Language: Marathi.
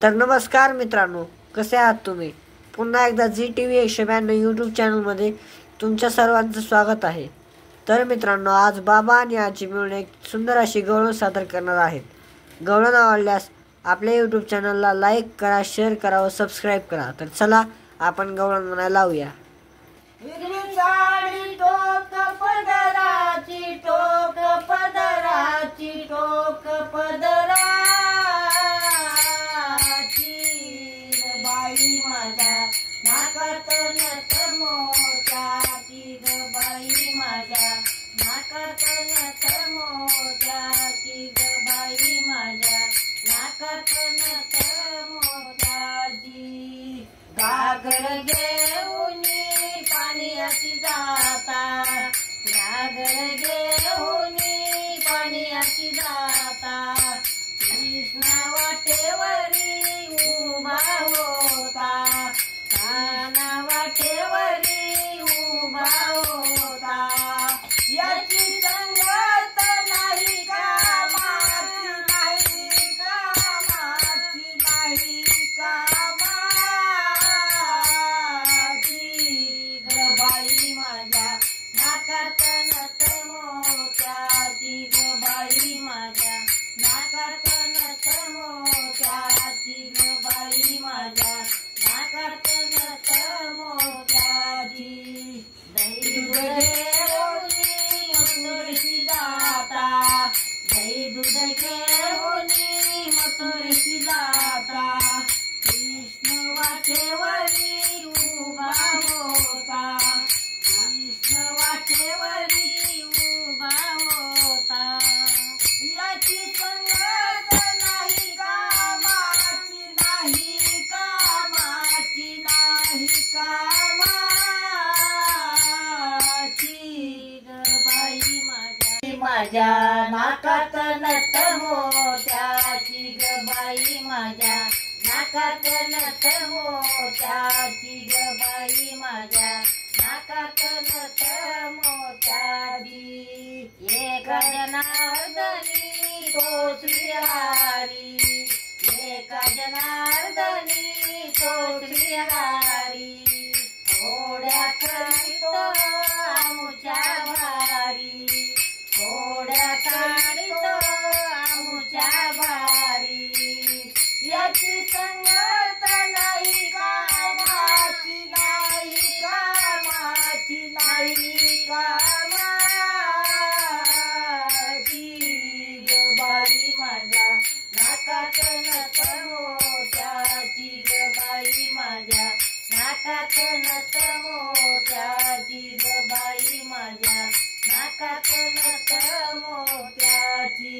तर नमस्कार मित्रांनो, कसे आहात तुम्ही? पुन्हा एकदा जी TV 192 यूट्यूब चॅनलमध्ये तुमच्या सर्वांचं स्वागत आहे. तर मित्रांनो, आज बाबा आणि आजी मिळून एक सुंदर अशी गवळण सादर करणार आहेत. गवळण आवडल्यास आपल्या यूट्यूब चॅनलला लाईक करा, शेअर करा व सबस्क्राईब करा. तर चला आपण गवळण म्हणायला लावूया. टोक पदराची बाई माझ्या नाकात नथ मोत्याची ग बाई माझ्या नाकात नथ मोत्याची ग बाई माझ्या नाकात नथ मोत्याची घागर घेऊन पाण्याची जाता घागर घेऊन पाण्याची जाता कृष्ण वाटेवरी उभा होता काना वाटेवरी उभा होता याची संगत नाही कामाची नाही कामाची ग बाई माझ्या नाकात नथ मोत्याची ग बाई माझ्या नाकात नथ मोत्याची ग बाई माझ्या नाकात नथ मोत्याची दही दूध घेऊन मथुरेशी जाता दही दूध घेऊन मथुरेशी जाता कृष्ण वाटेवरी उभा होता कृष्ण वाटेवरी उभा होता याची संगत नाही कामाची ग बाई माझ्या नाकात नथ मोत्याची ग बाई माझ्या नाकात नथ मोत्याची ग बाई माझ्या नाकात नथ मोत्याची एका जनार्दनी तो श्रीहरी एका जनार्दनी तो श्रीहरी थोड्या करीत आमुच्या भारी थोड्या काढीत आमुच्या भारी याची संगत नाही कामाची ग बाई माझ्या नाकात नथ मोत्याची ग बाई माझ्या नाकात नथ मोत्याची ग बाई माझ्या नाकात नथ मोत्याची